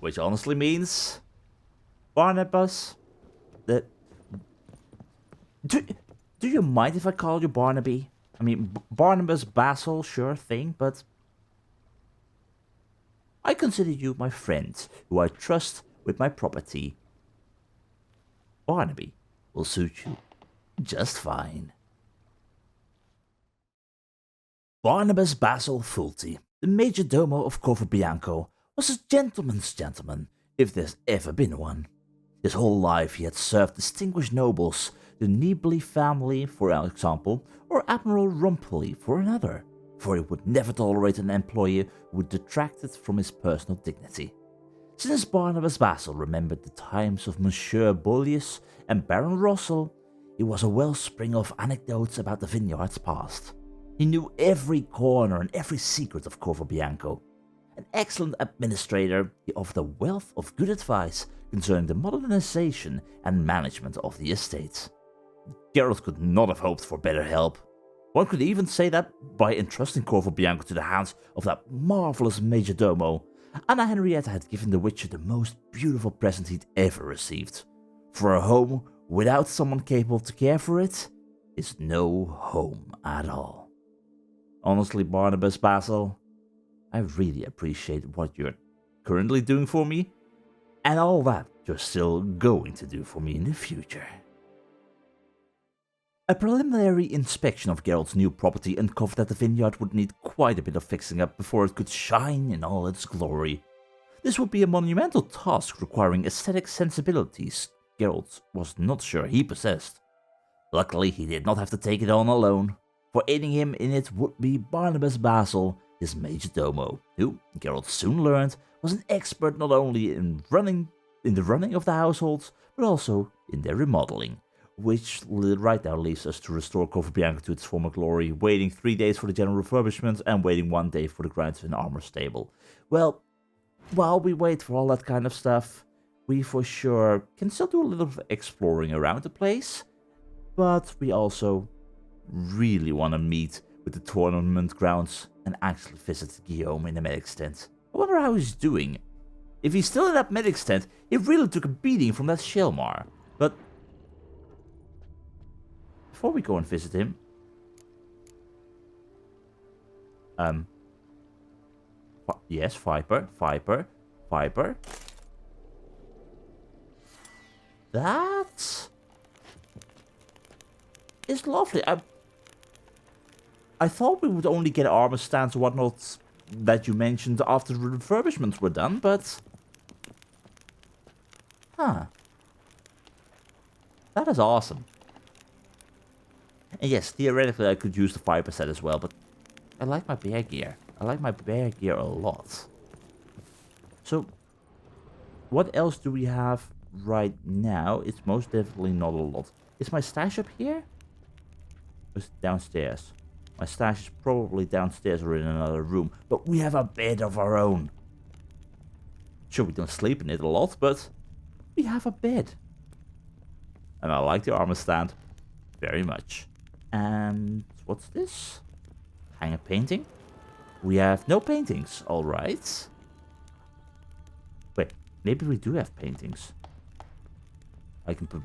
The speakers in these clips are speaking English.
Which honestly means... Barnabas... Do you mind if I call you Barnaby? I mean, Barnabas Basil, sure thing, but... I consider you my friend, who I trust with my property. Barnaby will suit you just fine. Barnabas Basil Volty, the major domo of Corvo Bianco, was a gentleman's gentleman, if there's ever been one. His whole life he had served distinguished nobles, the Nibli family for example, or Admiral Rumpeli for another, for he would never tolerate an employee who detracted from his personal dignity. Since Barnabas Basil remembered the times of Monsieur Bullius and Baron Rossel, he was a wellspring of anecdotes about the vineyard's past. He knew every corner and every secret of Corvo Bianco. An excellent administrator, he offered a wealth of good advice concerning the modernization and management of the estate. Geralt could not have hoped for better help. One could even say that by entrusting Corvo Bianco to the hands of that marvelous majordomo, Anna Henrietta had given the Witcher the most beautiful present he'd ever received. For a home without someone capable to care for it is no home at all. Honestly, Barnabas Basil, I really appreciate what you're currently doing for me, and all that you're still going to do for me in the future. A preliminary inspection of Geralt's new property uncovered that the vineyard would need quite a bit of fixing up before it could shine in all its glory. This would be a monumental task requiring aesthetic sensibilities Geralt was not sure he possessed. Luckily, he did not have to take it on alone, for aiding him in it would be Barnabas Basil, his majordomo, who, Geralt soon learned, was an expert not only in the running of the households, but also in their remodeling, which right now leaves us to restore Corvo Bianco to its former glory, waiting 3 days for the general refurbishment and waiting 1 day for the grinders and armor stable. Well, while we wait for all that kind of stuff, we for sure can still do a little bit of exploring around the place, but we also really want to meet with the tournament grounds and actually visit Guillaume in the medic's tent. I wonder how he's doing. If he's still in that medic's tent, he really took a beating from that Shelmar. But before we go and visit him, yes, Viper. That is lovely. I thought we would only get armor stands and whatnot that you mentioned after the refurbishments were done, but... Huh. That is awesome. And yes, theoretically I could use the 5% as well, but I like my bear gear. I like my bear gear a lot. So, what else do we have right now? It's most definitely not a lot. Is my stash up here? Or is it downstairs? My stash is probably downstairs or in another room, but we have a bed of our own. Sure, we don't sleep in it a lot, but we have a bed. And I like the armor stand very much. And what's this? Hang a painting? We have no paintings, alright. Wait, maybe we do have paintings. I can put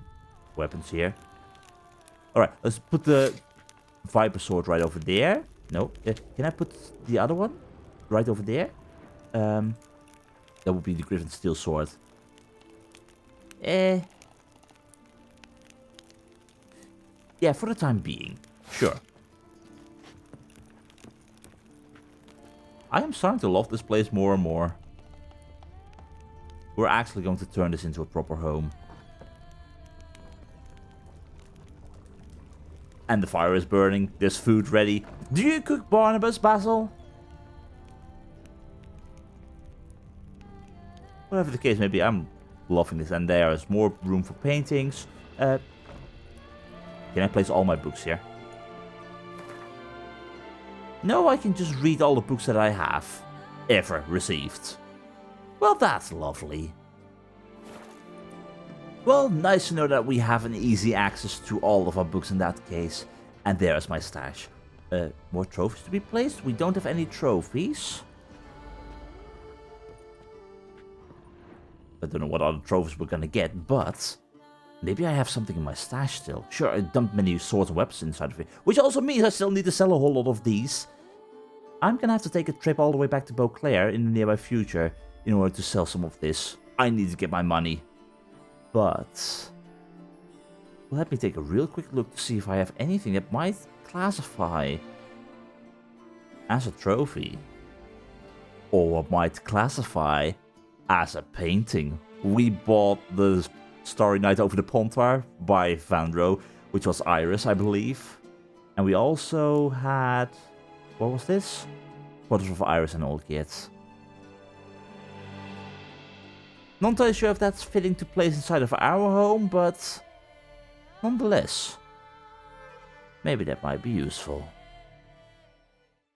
weapons here. Alright, let's put the Viper sword right over there. No, can I put the other one right over there? That would be the Griffin Steel sword. Yeah, for the time being. Sure. I am starting to love this place more and more. We're actually going to turn this into a proper home. And the fire is burning. There's food ready. Do you cook, Barnabas Basil? Whatever the case may be, I'm loving this. And there is more room for paintings. Can I place all my books here? No, I can just read all the books that I have ever received. Well, that's lovely. Well, nice to know that we have an easy access to all of our books in that case. And there's my stash. More trophies to be placed? We don't have any trophies. I don't know what other trophies we're gonna get, but maybe I have something in my stash still. Sure, I dumped many swords and weapons inside of it, which also means I still need to sell a whole lot of these. I'm gonna have to take a trip all the way back to BaW in the nearby future in order to sell some of this. I need to get my money. But let me take a real quick look to see if I have anything that might classify as a trophy. Or what might classify as a painting. We bought the Starry Night Over the Pontar by Vandro, which was Iris, I believe. And we also had... what was this? Portrait of Iris and Old Kids. Not entirely sure if that's fitting to place inside of our home, but nonetheless, maybe that might be useful.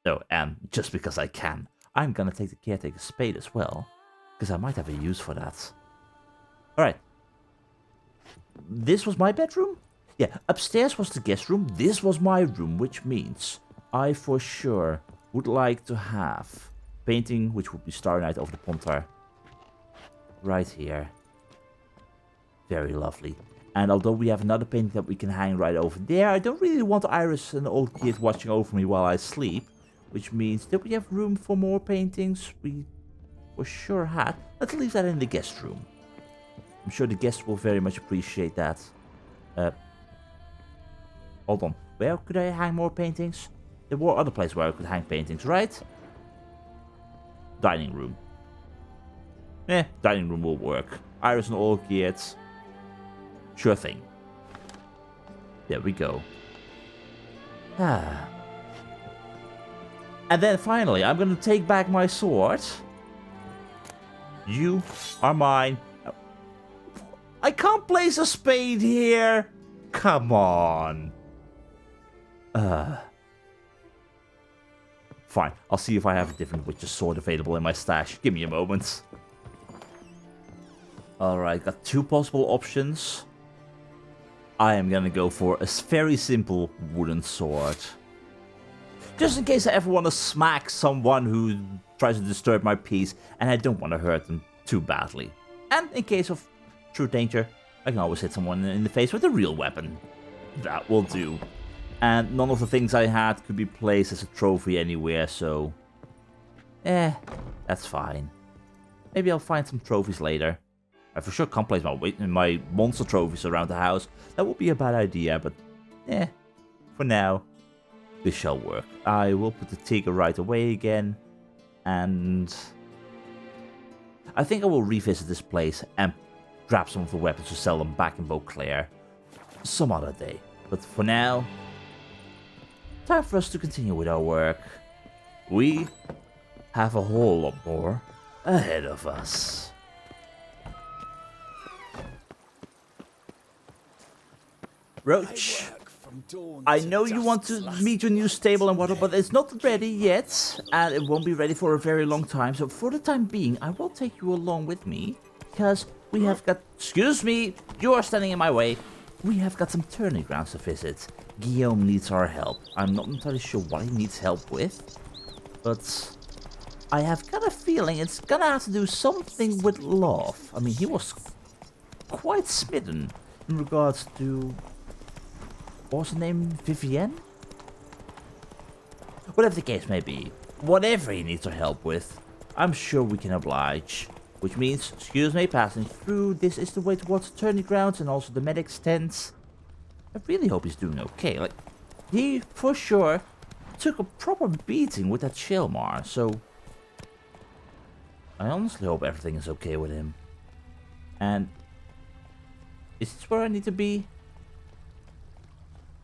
Oh, and just because I can, I'm gonna take the caretaker's spade as well, because I might have a use for that. Alright. This was my bedroom? Yeah, upstairs was the guest room, this was my room, which means I for sure would like to have painting, which would be Starry Night Over the Pontar. Right here. Very lovely. And although we have another painting that we can hang right over there, I don't really want Iris and the Old Kid watching over me while I sleep. Which means that we have room for more paintings. We for sure had. Let's leave that in the guest room. I'm sure the guests will very much appreciate that. Hold on. Where could I hang more paintings? There were other places where I could hang paintings, right? Dining room. Dining room will work. Iris and all kids. Sure thing. There we go. Ah. And then finally, I'm gonna take back my sword. You are mine. I can't place a spade here. Come on. Fine, I'll see if I have a different witch's sword available in my stash. Give me a moment. Alright, got two possible options. I am gonna go for a very simple wooden sword. Just in case I ever want to smack someone who tries to disturb my peace and I don't want to hurt them too badly. And in case of true danger, I can always hit someone in the face with a real weapon. That will do. And none of the things I had could be placed as a trophy anywhere, so... that's fine. Maybe I'll find some trophies later. I for sure can't place my monster trophies around the house. That would be a bad idea, but... for now, this shall work. I will put the tiger right away again. And... I think I will revisit this place and grab some of the weapons to sell them back in BaW some other day. But for now... time for us to continue with our work. We have a whole lot more ahead of us. Roach, I know you want to meet your new stable and whatnot, but it's not ready yet, and it won't be ready for a very long time. So for the time being, I will take you along with me, because we have got... Excuse me, you are standing in my way. We have got some tourney grounds to visit. Guillaume needs our help. I'm not entirely sure what he needs help with, but I have got a feeling it's gonna have to do something with love. I mean, he was quite smitten in regards to... what was her name? Vivienne? Whatever the case may be, whatever he needs our help with, I'm sure we can oblige. Which means, excuse me, passing through, this is the way towards the tourney grounds and also the medic's tents. I really hope he's doing okay. Like, he, for sure, took a proper beating with that Shilmar, so... I honestly hope everything is okay with him. And... is this where I need to be?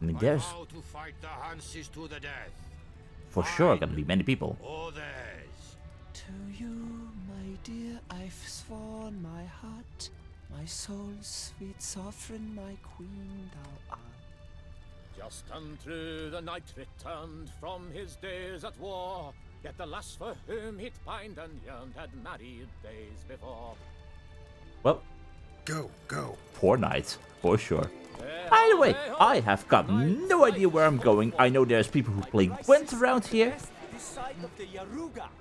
I mean, there's... for sure gonna be many people. To you, my dear, I've sworn my heart, my soul's sweet sovereign, my queen thou art. Just unto the knight returned from his days at war, yet the lass for whom he'd pined and yearned had married days before. Well, go. poor knight, for sure. By the way, I have got no idea where I'm going. I know there's people who play Gwent around here.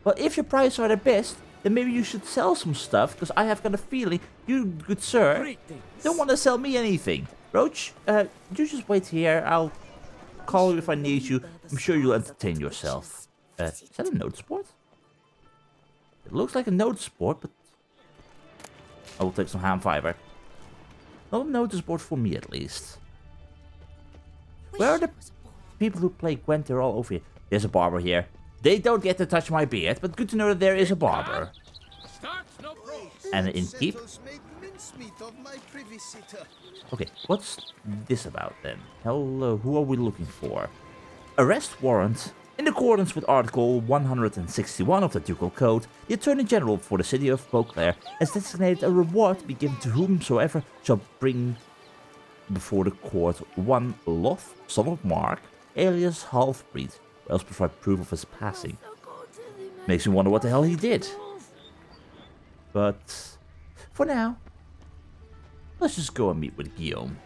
Well, if your prices are the best, then maybe you should sell some stuff, because I have got a feeling you, good sir, Greetings. don't want to sell me anything. Roach, you just wait here. I'll call you if I need you. I'm sure you'll entertain yourself. Is that a notice board? It looks like a notice board, but I will take some ham fiber. Not a notice board for me, at least. Where are the people who play Gwent? They're all over here. There's a barber here. They don't get to touch my beard, but good to know that there is a barber. Start no pro. And an innkeep. Okay, what's this about then? Hello, who are we looking for? Arrest warrant. In accordance with Article 161 of the Ducal Code, the Attorney General for the City of Beauclair has designated a reward to be given to whomsoever shall bring before the court one Loth, son of Mark, alias Half-Breed, or else provide proof of his passing. Makes me wonder what the hell he did. But for now, let's just go and meet with Guillaume.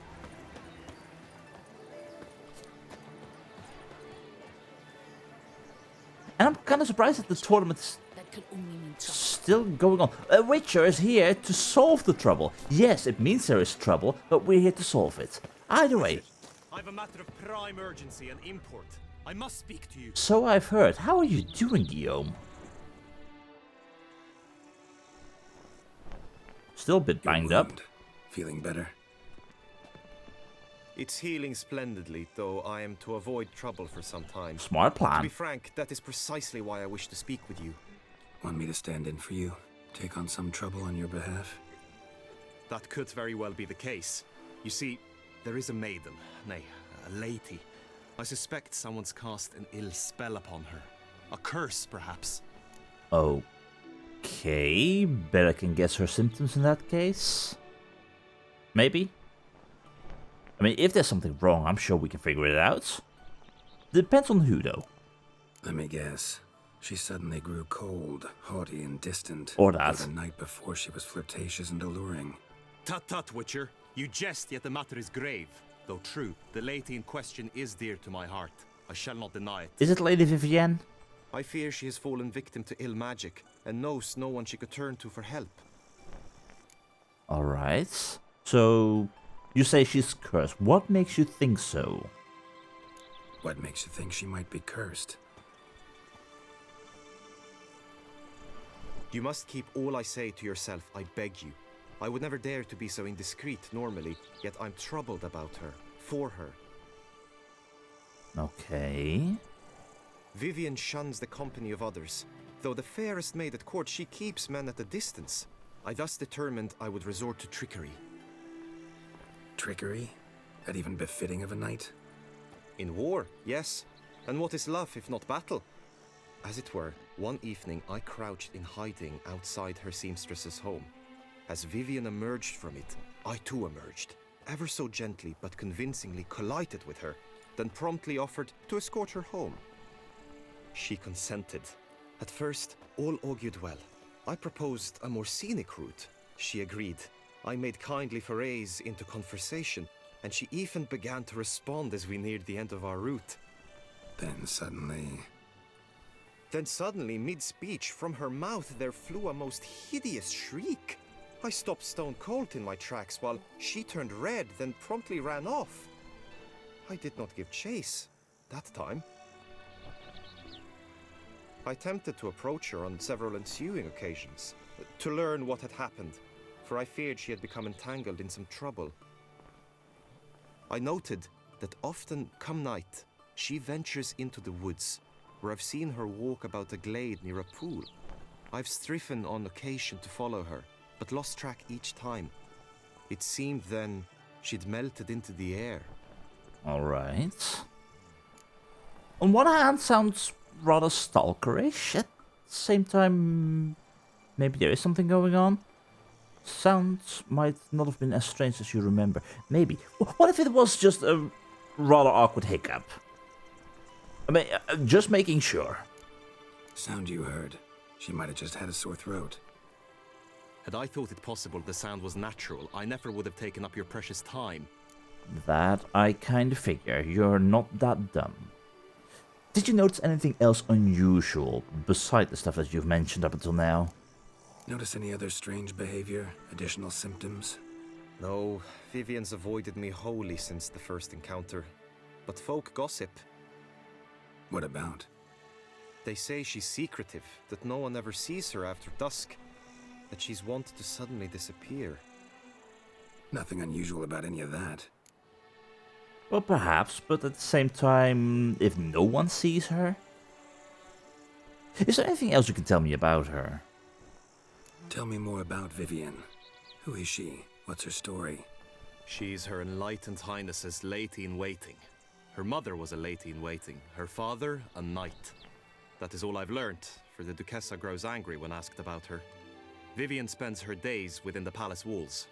And I'm kind of surprised that the tournament's still going on. A Witcher is here to solve the trouble. Yes, it means there is trouble, but we're here to solve it. Either way. I have a matter of prime urgency and import. I must speak to you. So I've heard. How are you doing, Guillaume? Still a bit banged up. Feeling better? It's healing splendidly, though I am to avoid trouble for some time. Smart To plan. be frank, that is precisely why I wish to speak with you. Want me to stand in for you? Take on some trouble on your behalf? That could very well be the case. You see, there is a maiden, nay, a lady. I suspect someone's cast an ill spell upon her. A curse, perhaps. Okay, bet I can guess her symptoms in that case. Maybe? I mean, if there's something wrong, I'm sure we can figure it out. Depends on who, though. Let me guess. She suddenly grew cold, haughty, and distant. Or that. The night before she was flirtatious and alluring. Tut tut, Witcher. You jest, yet the matter is grave. Though true, the lady in question is dear to my heart. I shall not deny it. Is it Lady Vivienne? I fear she has fallen victim to ill magic, and knows no one she could turn to for help. Alright. So, you say she's cursed. What makes you think so? What makes you think she might be cursed? You must keep all I say to yourself, I beg you. I would never dare to be so indiscreet normally, yet I'm troubled about her, for her. Okay. Vivian shuns the company of others. Though the fairest maid at court, she keeps men at a distance. I thus determined I would resort to trickery. Trickery? That even befitting of a knight? In war, yes. And what is love if not battle? As it were, one evening I crouched in hiding outside her seamstress's home. As Vivian emerged from it, I too emerged, ever so gently but convincingly collided with her, then promptly offered to escort her home. She consented. At first, all augured well. I proposed a more scenic route. She agreed. I made kindly forays into conversation, and she even began to respond as we neared the end of our route. Then suddenly, mid-speech, from her mouth there flew a most hideous shriek. I stopped stone cold in my tracks while she turned red, then promptly ran off. I did not give chase that time. I attempted to approach her on several ensuing occasions, to learn what had happened, for I feared she had become entangled in some trouble. I noted that often, come night, she ventures into the woods, where I've seen her walk about a glade near a pool. I've striven on occasion to follow her, but lost track each time. It seemed then she'd melted into the air. Alright. On one hand, sounds rather stalkerish. At the same time, maybe there is something going on. Sounds might not have been as strange as you remember. Maybe. What if it was just a rather awkward hiccup? I mean, just making sure. sound you heard. She might have just had a sore throat. Had I thought it possible the sound was natural, I never would have taken up your precious time. That I kind of figure. You're not that dumb. Did you notice anything else unusual beside the stuff that you've mentioned up until now? Notice any other strange behavior? Additional symptoms? No, Vivian's avoided me wholly since the first encounter. But folk gossip. What about? They say she's secretive, that no one ever sees her after dusk, that she's wont to suddenly disappear. Nothing unusual about any of that. Well, perhaps, but at the same time, if no one sees her? Is there anything else you can tell me about her? Tell me more about Vivian. Who is she? What's her story? She's Her Enlightened Highness's lady-in-waiting. Her mother was a lady-in-waiting, her father a knight. That is all I've learnt, for the Duchessa grows angry when asked about her. Vivian spends her days within the palace walls.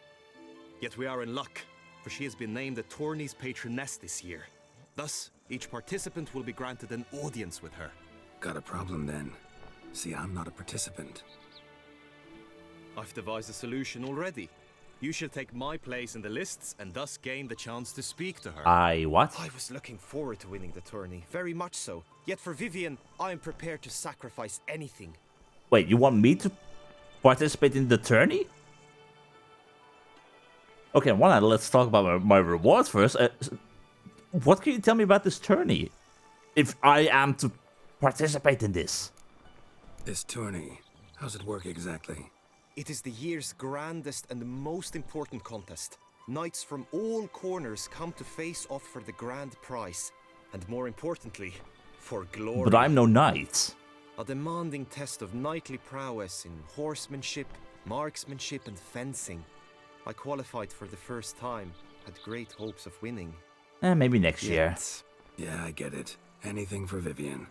Yet we are in luck, for she has been named the tourney's patroness this year. Thus, each participant will be granted an audience with her. Got a problem then. See, I'm not a participant. I've devised a solution already. You shall take my place in the lists and thus gain the chance to speak to her. What? I was looking forward to winning the tourney, very much so. Yet for Vivian, I am prepared to sacrifice anything. Wait, you want me to participate in the tourney? Okay, let's talk about my rewards first. What can you tell me about this tourney? If I am to participate in this? This tourney, how's it work exactly? It is the year's grandest and most important contest. Knights from all corners come to face off for the grand prize. And more importantly, for glory. But I'm no knight. A demanding test of knightly prowess in horsemanship, marksmanship and fencing. I qualified for the first time, had great hopes of winning. Maybe next year. Yeah, I get it. Anything for Vivian.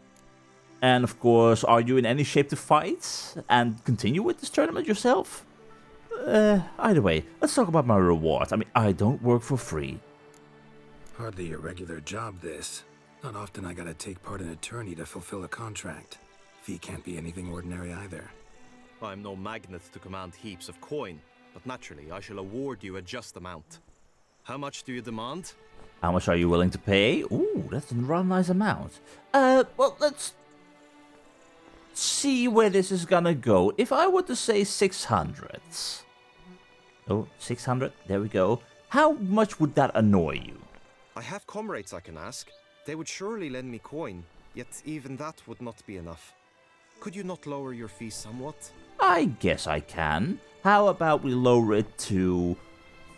And of course, are you in any shape to fight and continue with this tournament yourself? Either way, let's talk about my reward. I mean, I don't work for free. Hardly a regular job, this. Not often I gotta take part in a tourney to fulfill a contract. Fee can't be anything ordinary either. I'm no magnet to command heaps of coin, but naturally I shall award you a just amount. How much do you demand? How much are you willing to pay? Ooh, that's a rather nice amount. Well, let's see where this is gonna go. If I were to say 600. Oh, 600, there we go. How much would that annoy you? I have comrades I can ask. They would surely lend me coin, yet even that would not be enough. Could you not lower your fee somewhat? I guess I can. How about we lower it to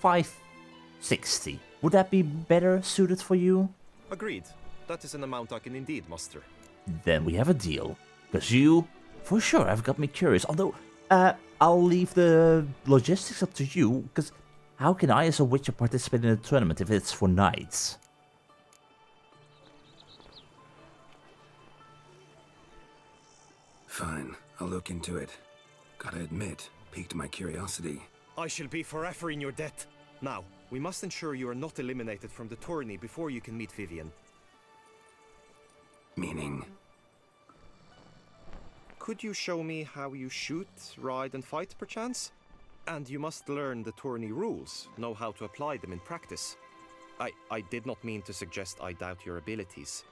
560? Would that be better suited for you? Agreed. That is an amount I can indeed muster. Then we have a deal. Because you, for sure, have got me curious. Although, I'll leave the logistics up to you. Because how can I as a witcher participate in a tournament if it's for knights? Fine, I'll look into it. Gotta admit, piqued my curiosity. I shall be forever in your debt. Now, we must ensure you are not eliminated from the tourney before you can meet Vivian. Meaning? Could you show me how you shoot, ride and fight, perchance? And you must learn the tourney rules, know how to apply them in practice. I did not mean to suggest I doubt your abilities.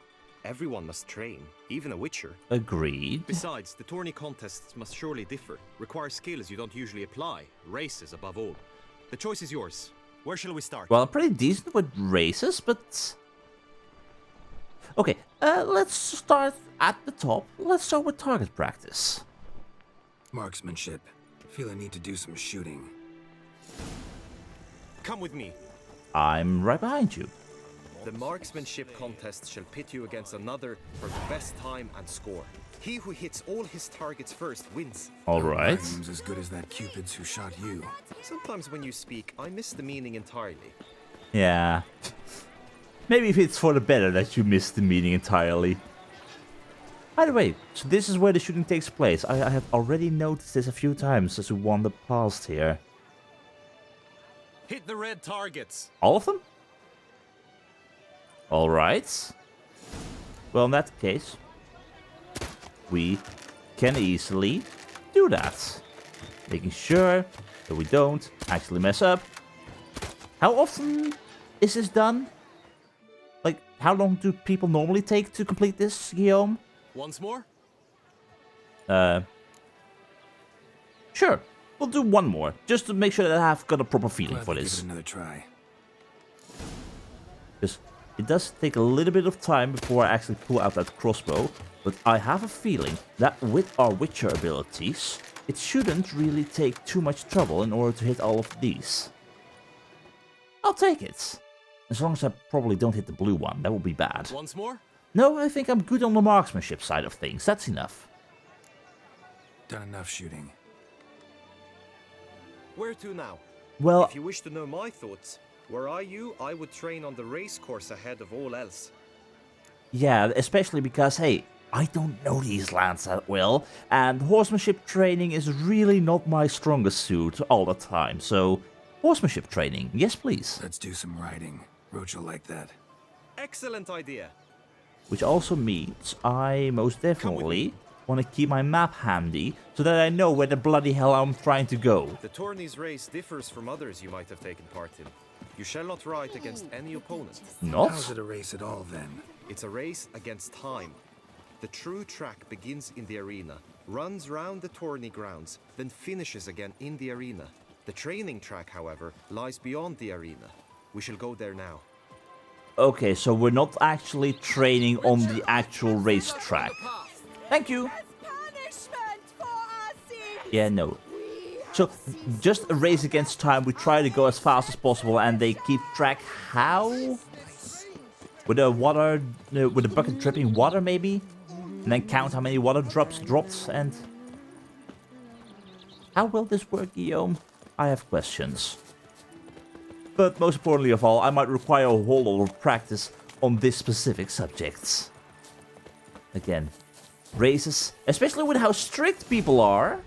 Everyone must train, even a witcher. Agreed. Besides, the tourney contests must surely differ, require skills you don't usually apply, races above all. The choice is yours. Where shall we start? Well, I'm pretty decent with races, but... Okay, let's start at the top. Let's start with target practice. Marksmanship. Feel I need to do some shooting. Come with me. I'm right behind you. The marksmanship contest shall pit you against another for the best time and score. He who hits all his targets first wins. Alright. Rhymes as good as that Cupid's who shot you. Sometimes when you speak, I miss the meaning entirely. Yeah. Maybe if it's for the better that you missed the meeting entirely. Either way, so this is where the shooting takes place. I have already noticed this a few times as we wandered past here. Hit the red targets. All of them? Alright. Well, in that case, we can easily do that. Making sure that we don't actually mess up. How often is this done? Like, how long do people normally take to complete this, Guillaume? Once more? Sure, we'll do one more, just to make sure that I've got a proper feeling Glad for to this. give it another try. Because it does take a little bit of time before I actually pull out that crossbow, but I have a feeling that with our Witcher abilities, it shouldn't really take too much trouble in order to hit all of these. I'll take it. As long as I probably don't hit the blue one, that would be bad. Once more? No, I think I'm good on the marksmanship side of things, that's enough. Done enough shooting. Where to now? Well, If you wish to know my thoughts, were I you, I would train on the race course ahead of all else. yeah, especially because, hey, I don't know these lands that well, and horsemanship training is really not my strongest suit all the time, so horsemanship training, yes please. Let's do some riding. Roach will like that. Excellent idea. Which also means I most definitely want to keep my map handy, so that I know where the bloody hell I'm trying to go. The tourney's race differs from others you might have taken part in. You shall not ride against any opponent. Not? How's it a race at all, then? It's a race against time. The true track begins in the arena, runs round the tourney grounds, then finishes again in the arena. The training track, however, lies beyond the arena. We shall go there now. Okay, so we're not actually training on the actual racetrack. Thank you. Yeah, no. So, just a race against time, we try to go as fast as possible and they keep track how? With the water, with the bucket dripping water maybe? And then count how many water drops dropped and... How will this work, Guillaume? I have questions. But most importantly of all, I might require a whole lot of practice on this specific subject. Again, races, especially with how strict people are.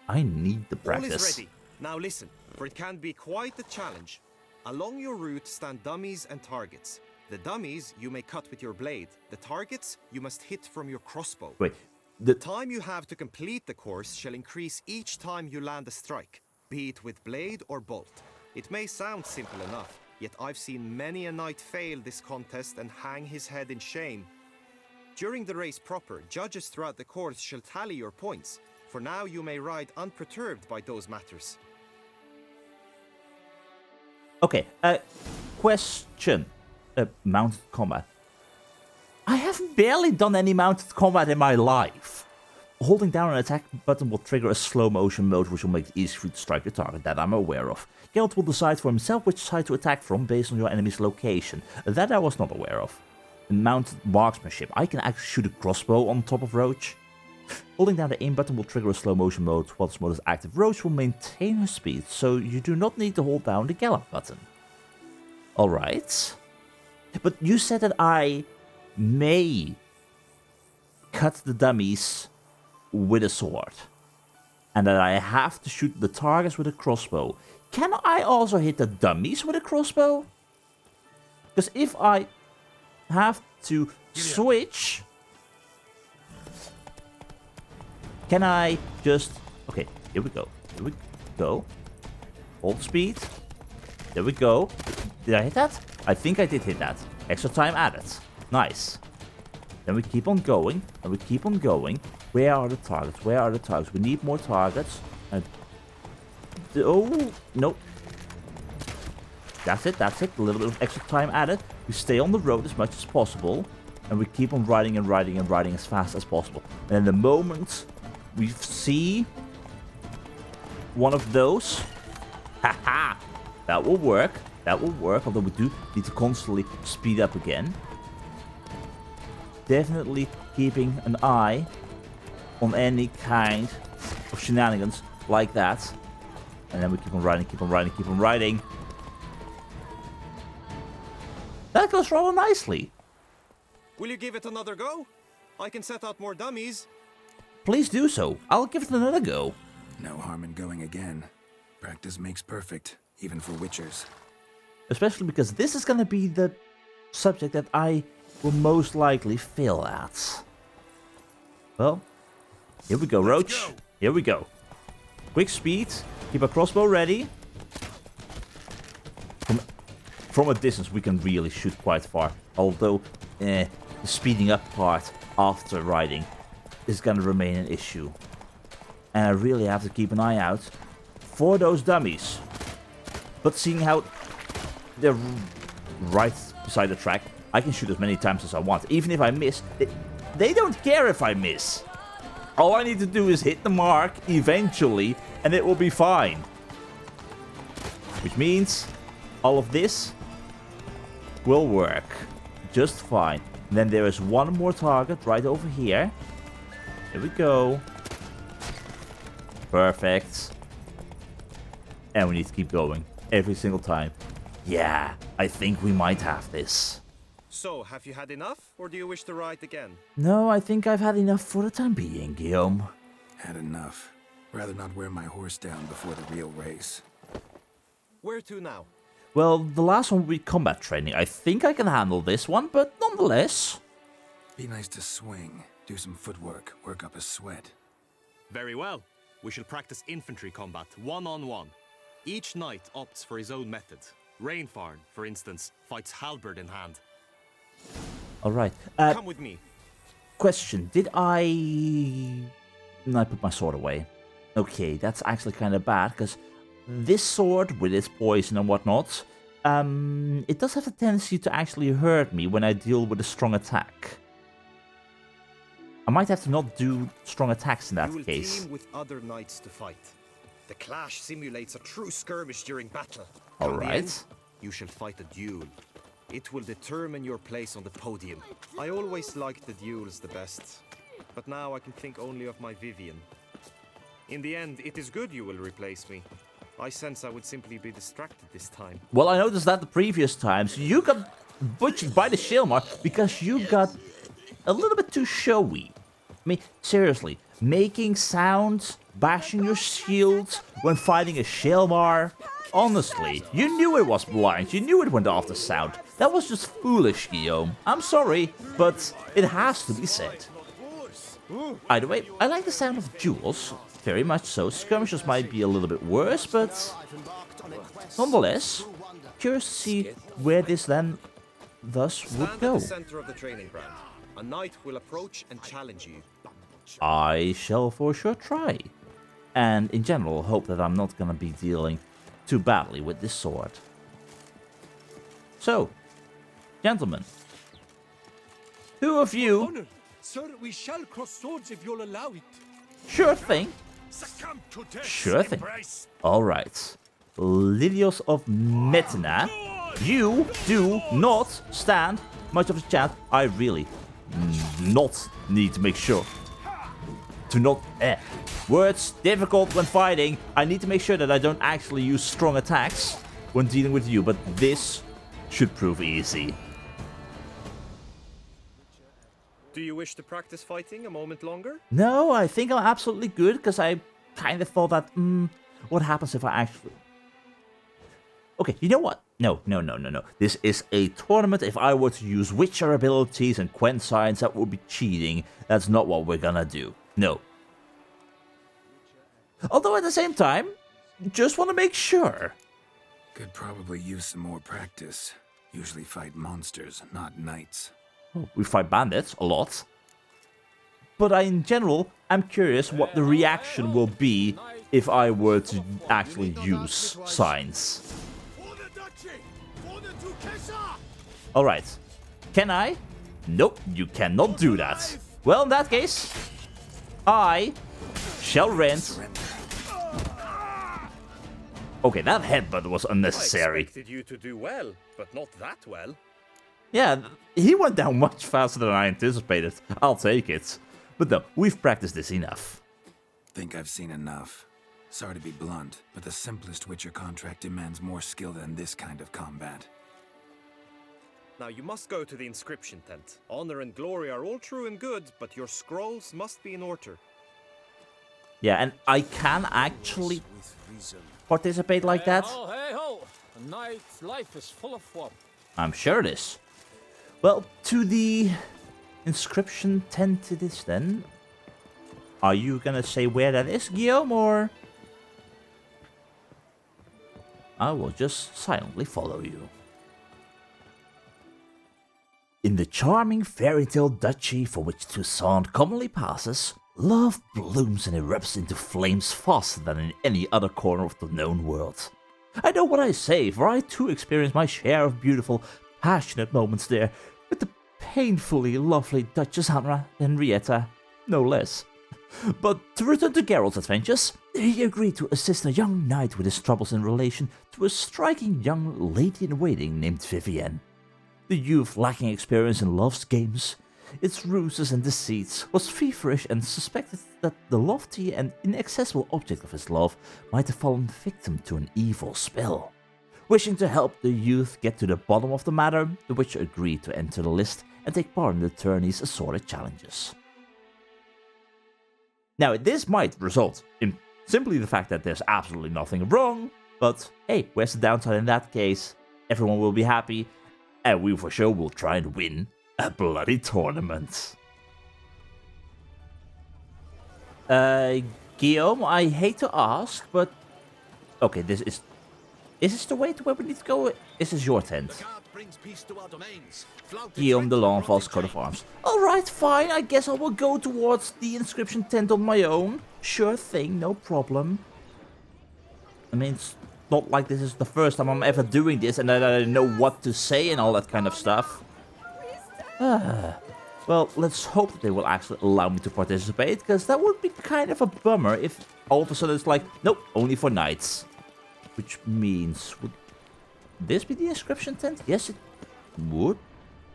I need the practice. All is ready. Now listen, for it can be quite a challenge. Along your route stand dummies and targets. The dummies you may cut with your blade. The targets you must hit from your crossbow. Wait, The time you have to complete the course shall increase each time you land a strike, be it with blade or bolt. It may sound simple enough, yet I've seen many a knight fail this contest and hang his head in shame. During the race proper, judges throughout the course shall tally your points. For now you may ride unperturbed by those matters. Okay, question. Mounted combat. I have barely done any mounted combat in my life. Holding down an attack button will trigger a slow motion mode which will make it easy for you to strike your target, that I'm aware of. Geralt will decide for himself which side to attack from based on your enemy's location, that I was not aware of. In mounted marksmanship, I can actually shoot a crossbow on top of Roach. Holding down the aim button will trigger a slow motion mode. While this mode is active, Roach will maintain her speed, so you do not need to hold down the gallop button. Alright. But you said that I may cut the dummies with a sword. And that I have to shoot the targets with a crossbow. Can I also hit the dummies with a crossbow? Because if I have to switch... Can I just... Okay, here we go. Here we go. Hold speed. There we go. Did I hit that? I think I did hit that. Extra time added. Nice. Then we keep on going. And we keep on going. Where are the targets? Where are the targets? We need more targets. And... Oh, no. That's it, that's it. A little bit of extra time added. We stay on the road as much as possible. And we keep on riding and riding and riding as fast as possible. And in the moment we see one of those... Haha! That will work. That will work, although we do need to constantly speed up again. Definitely keeping an eye on any kind of shenanigans like that. And then we keep on riding, keep on riding, keep on riding. That goes rather nicely. Will you give it another go? I can set out more dummies. Please do so. I'll give it another go. No harm in going again. Practice makes perfect, even for witchers. Especially because this is going to be the subject that I will most likely fail at. Well, here we go, Roach. Here we go. Quick speed. Keep our crossbow ready. From a distance, we can really shoot quite far. Although, the speeding up part after riding is gonna remain an issue. And I really have to keep an eye out for those dummies. But seeing how they're right beside the track, I can shoot as many times as I want. Even if I miss, they don't care if I miss. All I need to do is hit the mark eventually, and it will be fine. Which means all of this will work just fine. And then there is one more target right over here. Here we go. Perfect. And we need to keep going every single time. Yeah, I think we might have this. So, have you had enough, or do you wish to ride again? No, I think I've had enough for the time being, Guillaume. Had enough. Rather not wear my horse down before the real race. Where to now? Well, the last one will be combat training. I think I can handle this one, but nonetheless. Be nice to swing, do some footwork, work up a sweat. Very well. We shall practice infantry combat, one-on-one. Each knight opts for his own method. Rainfarn, for instance, fights halberd in hand. Alright. Come with me. Question. Did I put my sword away? Okay, that's actually kind of bad, because this sword, with its poison and whatnot, it does have a tendency to actually hurt me when I deal with a strong attack. I might have to not do strong attacks in that You will case. team with other knights to fight. The clash simulates a true skirmish during battle. All Come the right. end, you shall fight a duel. It will determine your place on the podium. I always liked the duels the best, but now I can think only of my Vivian. In the end, it is good you will replace me. I sense I would simply be distracted this time. Well, I noticed that the previous times you got butchered by the Shilmar because you got a little bit too showy. I mean, seriously, making sounds, bashing your shields when fighting a Shilmar. Honestly, you knew it was blind, you knew it went off the sound. That was just foolish, Guillaume. I'm sorry, but it has to be said. Either way, I like the sound of duels, very much so. Skirmishes might be a little bit worse, but nonetheless, curious to see where this then thus would Stand at go. the center of the training ground. A knight will approach and challenge you. I shall for sure try. And in general, hope that I'm not gonna be dealing too badly with this sword. So, gentlemen, two of you, Honor, sir, we shall cross swords if you'll allow it. sure thing, Succumb to death, sure thing. Alright, Lilios of Metina, you do not stand much of a chance. I really not need to make sure to not words difficult when fighting. I need to make sure that I don't actually use strong attacks when dealing with you, but this should prove easy. Do you wish to practice fighting a moment longer? No, I think I'm absolutely good, because I kind of thought that, what happens if I actually... Okay, you know what? No. This is a tournament. If I were to use Witcher abilities and Quen Science, that would be cheating. That's not what we're gonna do. No. Although at the same time, just want to make sure. Could probably use some more practice. Usually fight monsters, not knights. We fight bandits a lot. But in general, I'm curious what the reaction will be if I were to actually use science. Alright. Can I? Nope, you cannot do that. Well, in that case, I shall rent. Okay, that headbutt was I unnecessary. expected you to do well, but not that well. Yeah, he went down much faster than I anticipated. I'll take it. But no, we've practiced this enough. Think I've seen enough. Sorry to be blunt, but the simplest Witcher contract demands more skill than this kind of combat. Now you must go to the inscription tent. Honor and glory are all true and good, but your scrolls must be in order. Yeah, and I can actually participate like that. Hey ho! A knight's life is full of fun. I'm sure it is. Well, to the inscription tent it is then. Are you gonna say where that is, Guillaume, or... I will just silently follow you. In the charming fairy tale duchy for which Toussaint commonly passes, love blooms and erupts into flames faster than in any other corner of the known world. I know what I say, for I too experienced my share of beautiful, passionate moments there, with the painfully lovely Duchess Henrietta, no less. But to return to Geralt's adventures, he agreed to assist a young knight with his troubles in relation to a striking young lady-in-waiting named Vivienne. The youth, lacking experience in love's games, its ruses and deceits, was feverish and suspected that the lofty and inaccessible object of his love might have fallen victim to an evil spell. Wishing to help the youth get to the bottom of the matter, the witch agreed to enter the list and take part in the tourney's assorted challenges. Now, this might result in simply the fact that there's absolutely nothing wrong, but hey, where's the downside in that case? Everyone will be happy, and we for sure will try and win a bloody tournament. Guillaume, I hate to ask, but... Okay, this is... Is this the way to where we need to go? This is your tent. Guillaume de Lanval's coat of arms. Alright, fine, I guess I will go towards the inscription tent on my own. Sure thing, no problem. I mean, it's not like this is the first time I'm ever doing this and I don't know what to say and all that kind of stuff. Well, let's hope that they will actually allow me to participate, because that would be kind of a bummer if all of a sudden it's like, nope, only for knights. Which means, would this be the inscription tent? Yes, it would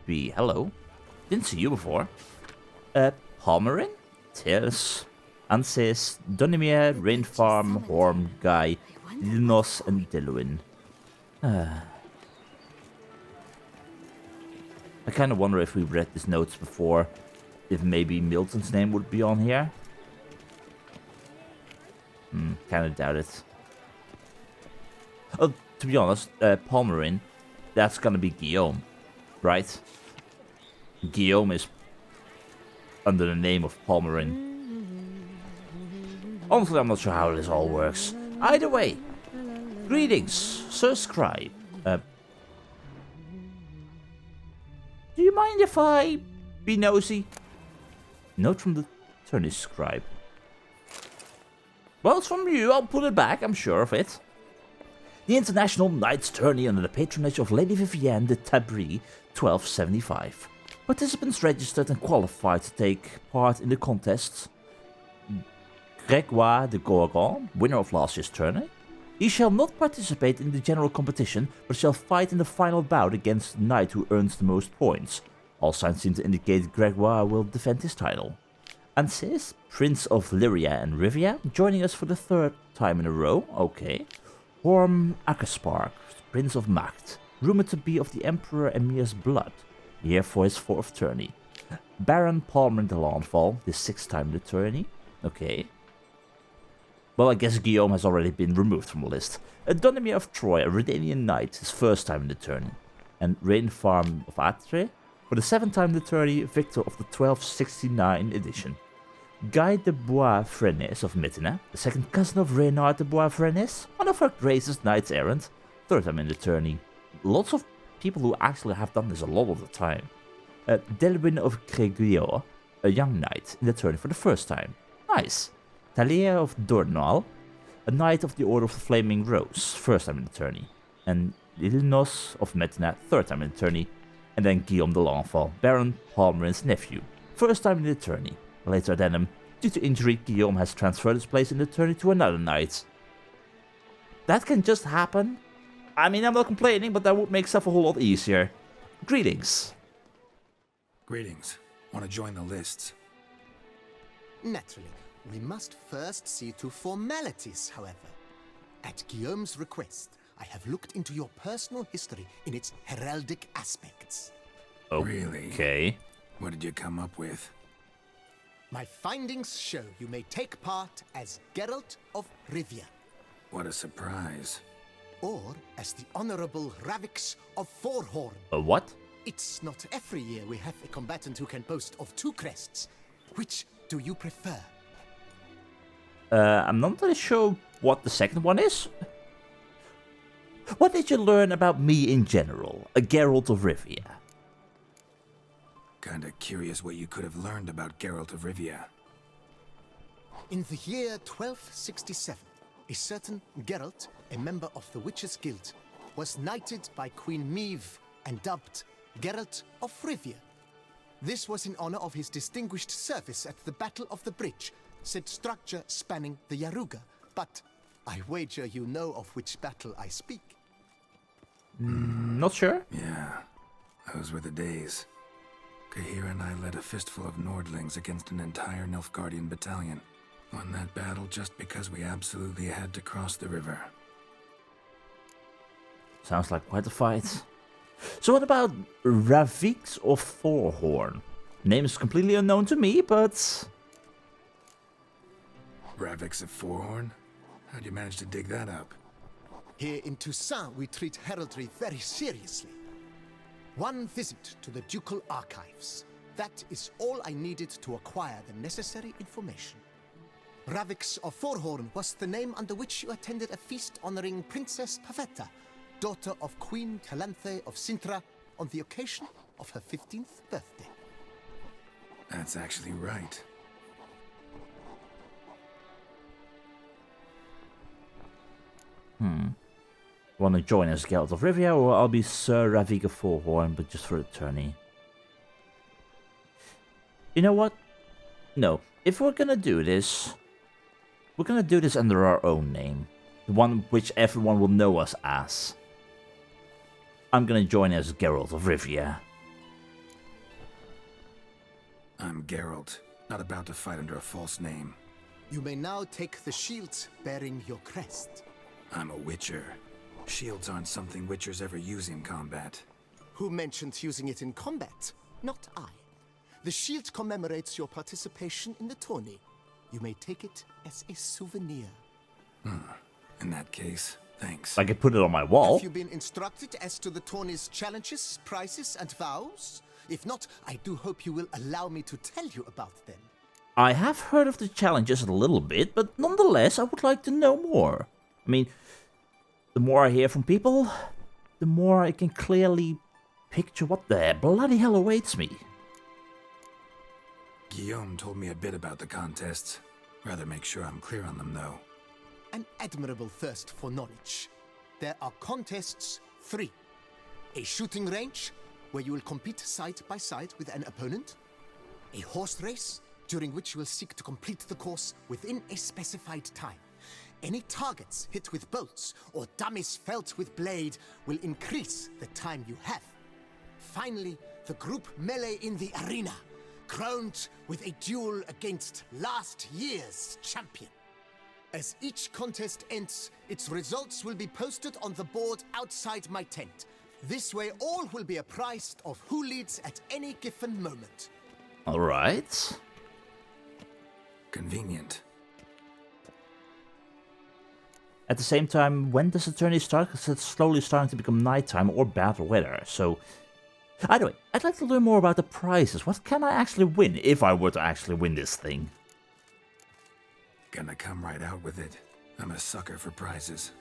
be. Hello. Didn't see you before. Palmerin? Tears, Anses, Donimir, Rain Farm, Horm, Guy, Linos, and Diluin. I kind of wonder if we read these notes before, if maybe Milton's name would be on here. Kind of doubt it. Oh, to be honest, Palmerin, that's gonna be Guillaume, right? Guillaume is under the name of Palmerin. Honestly, I'm not sure how this all works. Either way, greetings, Sir Scribe. Do you mind if I be nosy? Note from the tourney scribe. Well, it's from you, I'll put it back, I'm sure of it. The International Knights Tourney under the patronage of Lady Vivienne de Tabry, 1275. Participants registered and qualified to take part in the contests. Gregoire de Gorgon, winner of last year's tourney. He shall not participate in the general competition, but shall fight in the final bout against the knight who earns the most points. All signs seem to indicate Gregoire will defend his title. Anses, Prince of Lyria and Rivia, joining us for the third time in a row, okay. Horm Akespark, Prince of Macht, rumored to be of the Emperor Emir's blood, here for his fourth tourney. Baron Palmer de Landval, the sixth time in the tourney, okay. Well, I guess Guillaume has already been removed from the list. Donimir of Troy, a Redanian knight, his first time in the tourney. And Rain Farm of Atre, for the seventh time in the tourney, victor of the 1269 edition. Guy de Bois-Frenes of Mittena, the second cousin of Reynard de Bois-Frenes, one of her greatest knights errant, third time in the tourney. Lots of people who actually have done this a lot of the time. Delwyn of Gregoire, a young knight in the tourney for the first time. Nice. Talia of Dornal, a knight of the Order of the Flaming Rose, first time in the tourney. And Linos of Metna, third time in the tourney. And then Guillaume de Lanval, Baron Palmerin's nephew, first time in the tourney. Later addendum, due to injury, Guillaume has transferred his place in the tourney to another knight. That can just happen. I mean, I'm not complaining, but that would make stuff a whole lot easier. Greetings. Greetings. Want to join the lists? Naturally. We must first see to formalities, however. At Guillaume's request, I have looked into your personal history in its heraldic aspects. Really? Okay. What did you come up with? My findings show you may take part as Geralt of Rivia. What a surprise. Or as the Honorable Ravix of Forhorn. What? It's not every year we have a combatant who can boast of two crests. Which do you prefer? I'm not really sure what the second one is. What did you learn about me in general, a Geralt of Rivia? Kinda curious what you could have learned about Geralt of Rivia. In the year 1267, a certain Geralt, a member of the Witches' Guild, was knighted by Queen Meve and dubbed Geralt of Rivia. This was in honor of his distinguished service at the Battle of the Bridge, said structure spanning the Yaruga. But I wager you know of which battle I speak. Not sure. Yeah, those were the days. Kahira and I led a fistful of Nordlings against an entire Nilfgaardian battalion. Won that battle just because we absolutely had to cross the river. Sounds like quite a fight. So what about Ravix of Thorhorn? Name is completely unknown to me, but... Ravix of Forhorn? How'd you manage to dig that up? Here in Toussaint, we treat heraldry very seriously. One visit to the Ducal Archives. That is all I needed to acquire the necessary information. Ravix of Forhorn was the name under which you attended a feast honoring Princess Pavetta, daughter of Queen Calanthe of Sintra, on the occasion of her 15th birthday. That's actually right. Want to join as Geralt of Rivia, or I'll be Sir Ravik of Forhorn, but just for the tourney. You know what? No, if we're gonna do this, we're gonna do this under our own name. The one which everyone will know us as. I'm gonna join as Geralt of Rivia. I'm Geralt, not about to fight under a false name. You may now take the shield bearing your crest. I'm a Witcher. Shields aren't something Witchers ever use in combat. Who mentioned using it in combat? Not I. The shield commemorates your participation in the tourney. You may take it as a souvenir. In that case, thanks. I could put it on my wall. Have you been instructed as to the tourney's challenges, prizes, and vows? If not, I do hope you will allow me to tell you about them. I have heard of the challenges a little bit, but nonetheless, I would like to know more. I mean, the more I hear from people, the more I can clearly picture what the bloody hell awaits me. Guillaume told me a bit about the contests. Rather make sure I'm clear on them, though. An admirable thirst for knowledge. There are contests 3. A shooting range, where you will compete side by side with an opponent. A horse race, during which you will seek to complete the course within a specified time. Any targets hit with bolts or dummies felt with blade will increase the time you have. Finally, the group melee in the arena, crowned with a duel against last year's champion. As each contest ends, its results will be posted on the board outside my tent. This way all will be apprised of who leads at any given moment. Alright. Convenient. At the same time, when does the tourney start? Because it's slowly starting to become nighttime or bad weather, so... Either way, I'd like to learn more about the prizes. What can I actually win, if I were to actually win this thing? Gonna come right out with it. I'm a sucker for prizes.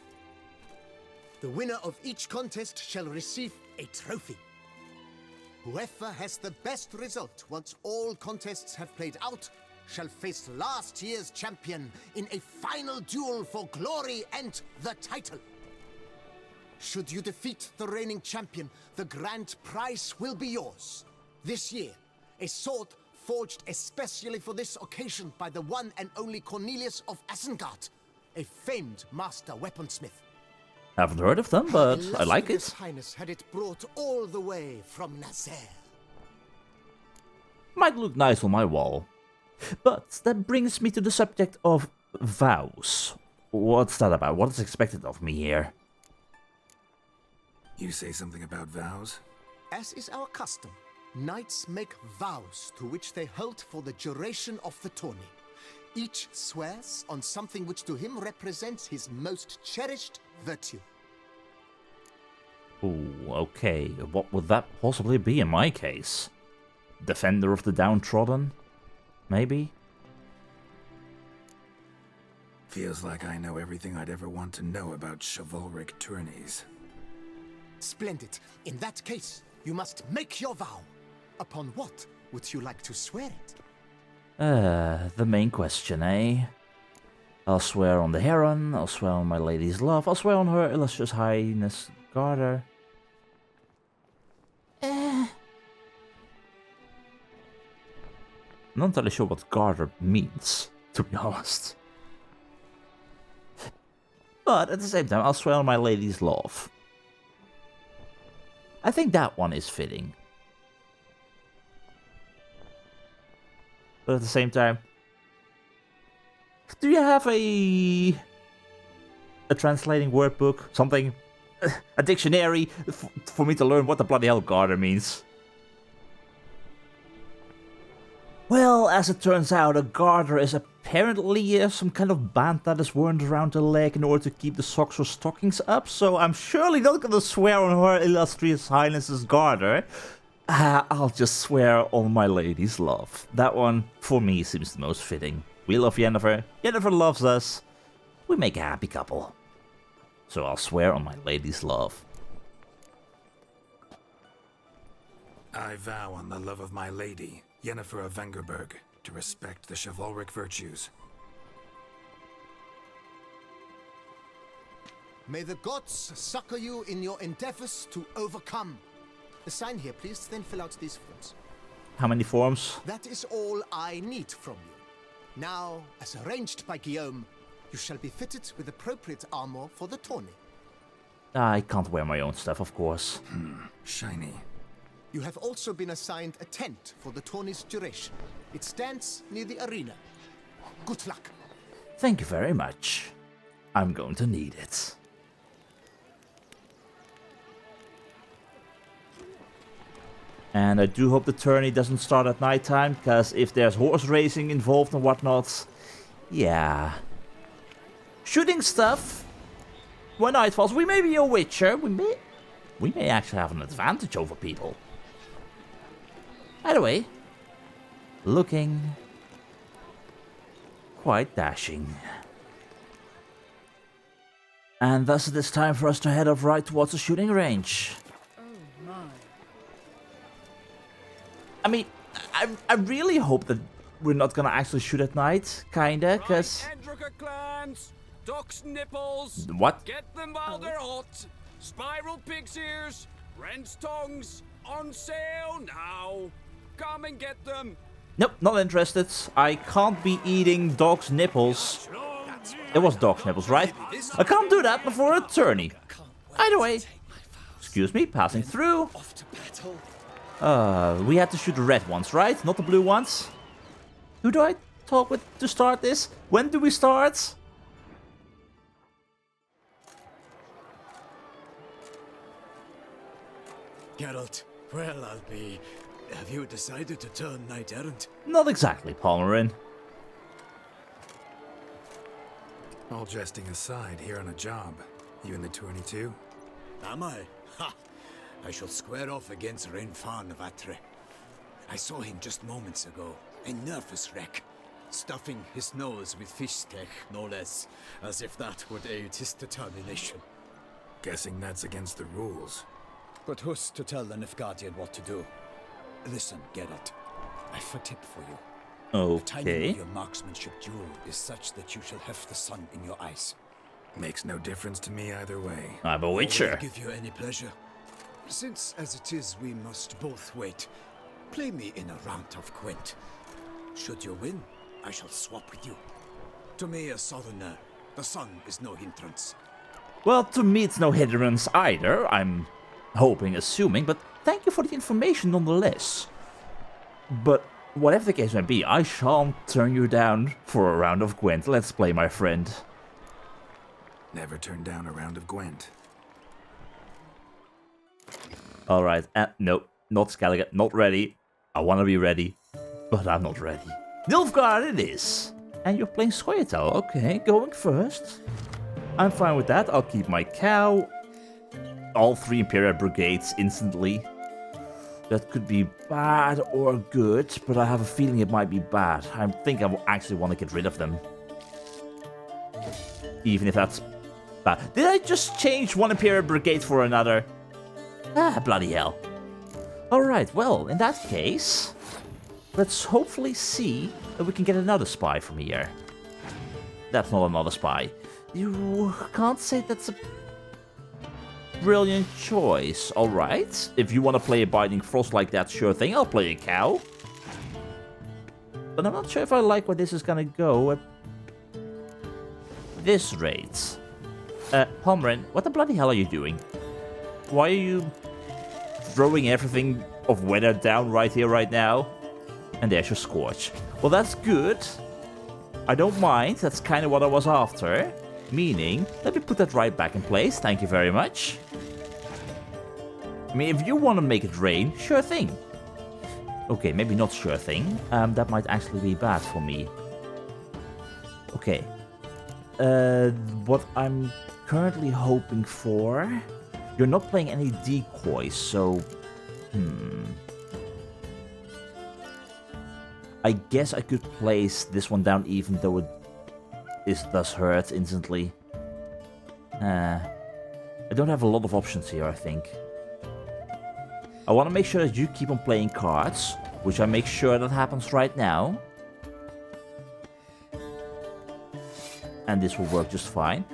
The winner of each contest shall receive a trophy. Whoever has the best result once all contests have played out shall face last year's champion in a final duel for glory and the title. Should you defeat the reigning champion, the grand prize will be yours. This year, a sword forged especially for this occasion by the one and only Cornelius of Isengard, a famed master weaponsmith. Haven't heard of them, but I like His it. Highness had it brought all the way from Nazaire. Might look nice on my wall. But that brings me to the subject of vows. What's that about? What is expected of me here? You say something about vows? As is our custom, knights make vows to which they hold for the duration of the tourney. Each swears on something which to him represents his most cherished virtue. Ooh, okay. What would that possibly be in my case? Defender of the downtrodden? Maybe? Feels like I know everything I'd ever want to know about chivalric tourneys. Splendid. In that case, you must make your vow. Upon what Would you like to swear it? The main question, eh? I'll swear on the Heron, I'll swear on my lady's love, I'll swear on her illustrious highness Garter. I'm not entirely sure what Garter means, to be honest. But at the same time, I'll swear on my lady's love. I think that one is fitting. But at the same time, do you have a translating word book? Something? A dictionary for me to learn what the bloody hell Garter means? Well, as it turns out, a garter is apparently some kind of band that is worn around the leg in order to keep the socks or stockings up, so I'm surely not gonna swear on her illustrious highness's garter. I'll just swear on my lady's love. That one, for me, seems the most fitting. We love Yennefer, Yennefer loves us, we make a happy couple. So I'll swear on my lady's love. I vow on the love of my lady, Yennefer of Vengerberg, to respect the chivalric virtues. May the gods succor you in your endeavors to overcome. Sign here, please, then fill out these forms. How many forms? That is all I need from you. Now, as arranged by Guillaume, you shall be fitted with appropriate armor for the tourney. I can't wear my own stuff, of course. Shiny. You have also been assigned a tent for the tourney's duration. It stands near the arena. Good luck. Thank you very much. I'm going to need it. And I do hope the tourney doesn't start at nighttime, because if there's horse racing involved and whatnot, yeah. Shooting stuff. When night falls, we may be a witcher. We may actually have an advantage over people. Either way, looking quite dashing. And thus it is time for us to head off right towards the shooting range. Oh my. I mean, I really hope that we're not gonna actually shoot at night, kinda, cause... Right, clans, duck's nipples. What? Get them while they're hot. Spiral pig's ears, wren's tongues, on sale now. Come and get them. Nope, not interested. I can't be eating dog's nipples. It was dog's nipples, right? I can't do that before a tourney. Either way. Excuse me, passing through. We had to shoot the red ones, right? Not the blue ones. Who do I talk with to start this? When do we start? Geralt, well, I'll be... Have you decided to turn knight-errant? Not exactly, Palmerin. All jesting aside, here on a job. You in the tourney too? Am I? Ha! I shall square off against Renfan of Atre. I saw him just moments ago. A nervous wreck. Stuffing his nose with fish steak, no less. As if that would aid his determination. Guessing that's against the rules. But who's to tell the Nilfgaardian what to do? Listen, Geralt. I've a tip for you. The timing Okay. of your marksmanship duel is such that you shall have the sun in your eyes. Makes no difference to me either way. I'm a Will witcher. it give you any pleasure? Since, as it is, we must both wait, play me in a round of Gwent. Should you win, I shall swap with you. To me, a southerner, the sun is no hindrance. Well, to me it's no hindrance either. I'm hoping, assuming, but thank you for the information nonetheless. But whatever the case may be, I shan't turn you down for a round of Gwent. Let's play, my friend. Never turn down a round of Gwent. Alright, nope, not Skellige, not ready. I want to be ready, but I'm not ready. Nilfgaard it is! And you're playing Scoia'tael, okay, going first. I'm fine with that, I'll keep my cow. All 3 Imperial Brigades instantly. That could be bad or good, but I have a feeling it might be bad. I think I will actually want to get rid of them. Even if that's bad. Did I just change 1 Imperial Brigade for another? Ah, bloody hell. Alright, well, in that case, let's hopefully see if we can get another spy from here. That's not another spy. You can't say that's a brilliant choice. Alright, if you want to play a Biting Frost like that, sure thing, I'll play a cow. But I'm not sure if I like where this is gonna go at this rate. Pomeran, what the bloody hell are you doing? Why are you throwing everything of weather down right here, right now? And there's your Scorch. Well, that's good. I don't mind. That's kind of what I was after. Meaning, let me put that right back in place. Thank you very much. I mean, if you want to make it rain, sure thing. Okay, maybe not sure thing. That might actually be bad for me. Okay. What I'm currently hoping for... You're not playing any decoys, so... I guess I could place this one down even though it does hurt instantly. I don't have a lot of options here, I think. I want to make sure that you keep on playing cards, which I make sure that happens right now. And this will work just fine.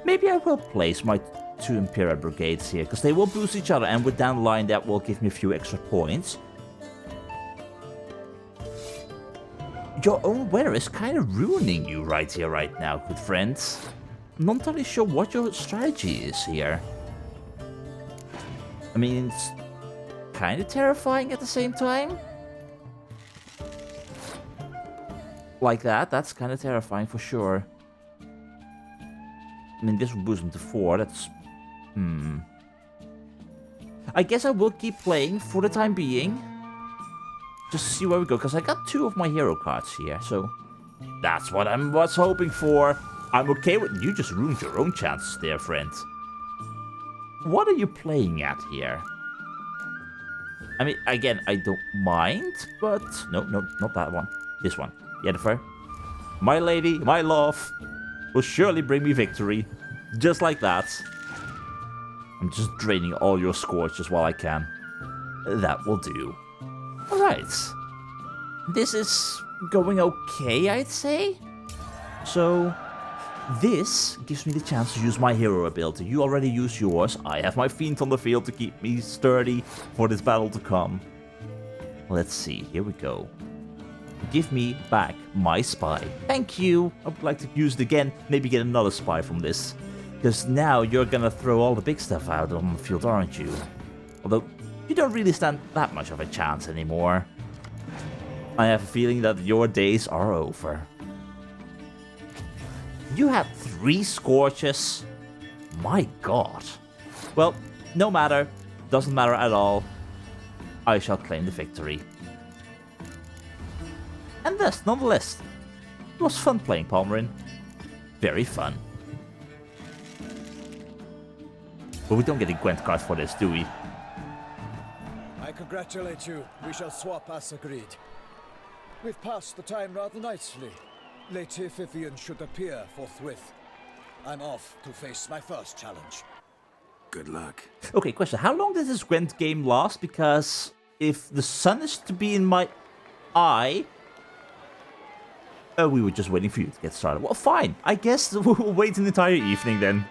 Maybe I will place my 2 Imperial Brigades here, because they will boost each other, and with down the line that will give me a few extra points. Your own weather is kind of ruining you right here, right now, good friends. I'm not entirely sure what your strategy is here. I mean, it's kind of terrifying at the same time. Like that, that's kind of terrifying for sure. I mean, this will boost them to 4, that's... I guess I will keep playing for the time being. Just to see where we go, because I got 2 of my hero cards here, so... That's what I was hoping for. I'm okay with... You just ruined your own chances there, friend. What are you playing at here? I mean, again, I don't mind, but... No, not that one. This one. Yennefer. My lady, my love, will surely bring me victory. Just like that. I'm just draining all your Scorches while I can. That will do. Alright. This is going okay, I'd say. So, this gives me the chance to use my hero ability. You already used yours. I have my Fiend on the field to keep me sturdy for this battle to come. Let's see. Here we go. Give me back my spy. Thank you. I would like to use it again. Maybe get another spy from this. Because now you're gonna throw all the big stuff out on the field, aren't you? Although, you don't really stand that much of a chance anymore. I have a feeling that your days are over. You had 3 Scorches? My god. Well, no matter. Doesn't matter at all. I shall claim the victory. And thus, nonetheless, it was fun playing Pomeran. Very fun. But we don't get a Gwent card for this, do we? I congratulate you. We shall swap as agreed. We've passed the time rather nicely. Lady Vivian should appear forthwith. I'm off to face my first challenge. Good luck. Okay, question. How long does this Gwent game last? Because if the sun is to be in my eye... we were just waiting for you to get started. Well, fine. I guess we'll wait an entire evening then.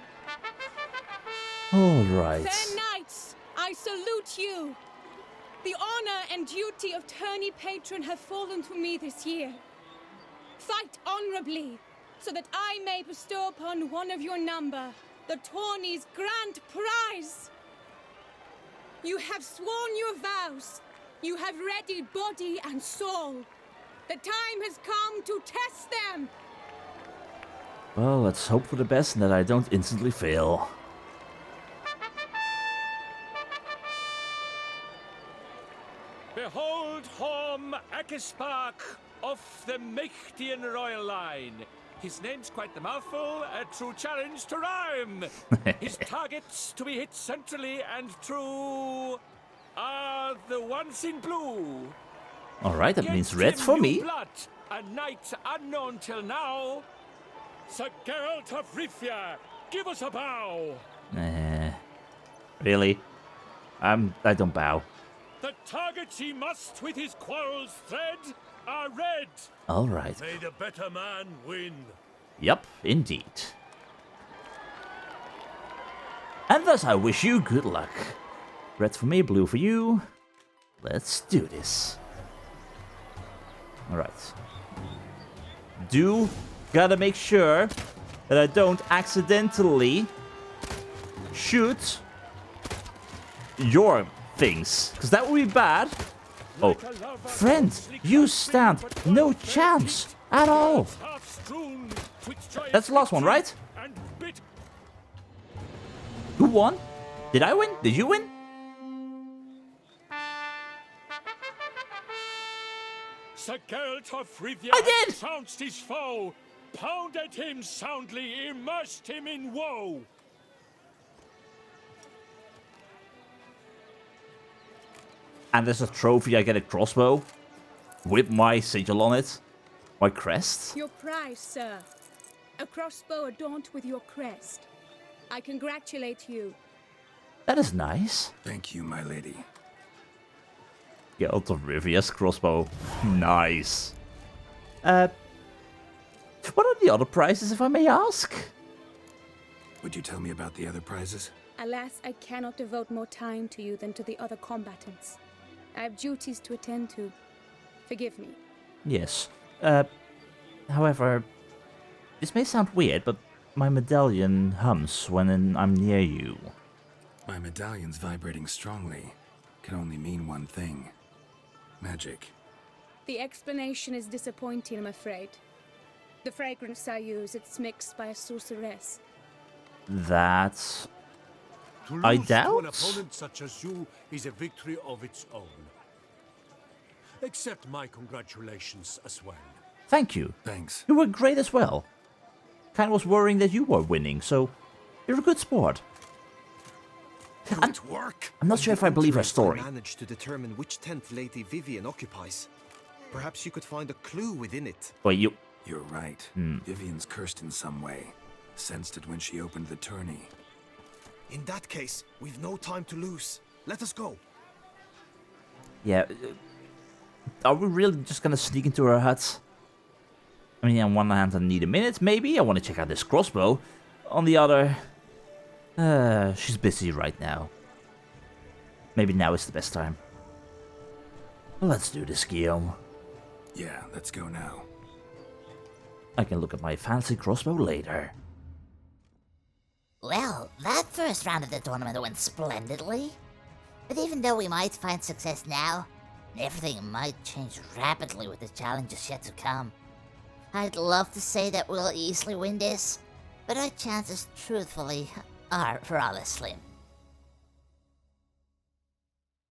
Alright. Fair knights, I salute you. The honor and duty of tourney patron have fallen to me this year. Fight honorably, so that I may bestow upon one of your number the tourney's grand prize. You have sworn your vows. You have readied body and soul. The time has come to test them. Well, let's hope for the best and that I don't instantly fail. Behold Horm Akispark of the Mechtian royal line. His name's quite the mouthful, a true challenge to rhyme. His targets to be hit centrally and true are the ones in blue. Alright, that means red for me. Blood, a knight unknown till now. Sir Geralt of Rivia, give us a bow. Really? I don't bow. The targets he must with his quarrels thread are red. Alright. May the better man win. Yep, indeed. And thus I wish you good luck. Red for me, blue for you. Let's do this. Alright. Gotta make sure that I don't accidentally shoot your things, because that would be bad. Oh, friend, you stand no chance at all. That's the last one, right? Who won? Did I win? Did you win? I did! Trounced his foe, pounded him soundly, immersed him in woe. And there's a trophy, I get a crossbow with my sigil on it, my crest. Your prize, sir. A crossbow adorned with your crest. I congratulate you. That is nice. Thank you, my lady. Geralt of Rivia's crossbow. Nice. What are the other prizes, if I may ask? Would you tell me about the other prizes? Alas, I cannot devote more time to you than to the other combatants. I have duties to attend to. Forgive me. Yes. However, this may sound weird, but my medallion hums when I'm near you. My medallion's vibrating strongly. Can only mean one thing. Magic. The explanation is disappointing, I'm afraid. The fragrance I use, it's mixed by a sorceress. That To I lose doubt? to an opponent such as you is a victory of its own. Accept my congratulations as well. Thank you. Thanks. You were great as well. Kinda was worrying that you were winning, so you're a good sport. I'm not sure if I believe her story. I managed to determine which tent Lady Vivian occupies. Perhaps you could find a clue within it. But you... You're right. Vivian's cursed in some way. Sensed it when she opened the tourney. In that case, we've no time to lose. Let us go. Yeah. Are we really just gonna sneak into her hut? I mean, on one hand, I need a minute, maybe. I want to check out this crossbow. On the other... she's busy right now. Maybe now is the best time. Let's do this, Guillaume. Yeah, let's go now. I can look at my fancy crossbow later. Well, that first round of the tournament went splendidly. But even though we might find success now, everything might change rapidly with the challenges yet to come. I'd love to say that we'll easily win this, but our chances, truthfully, are rather slim.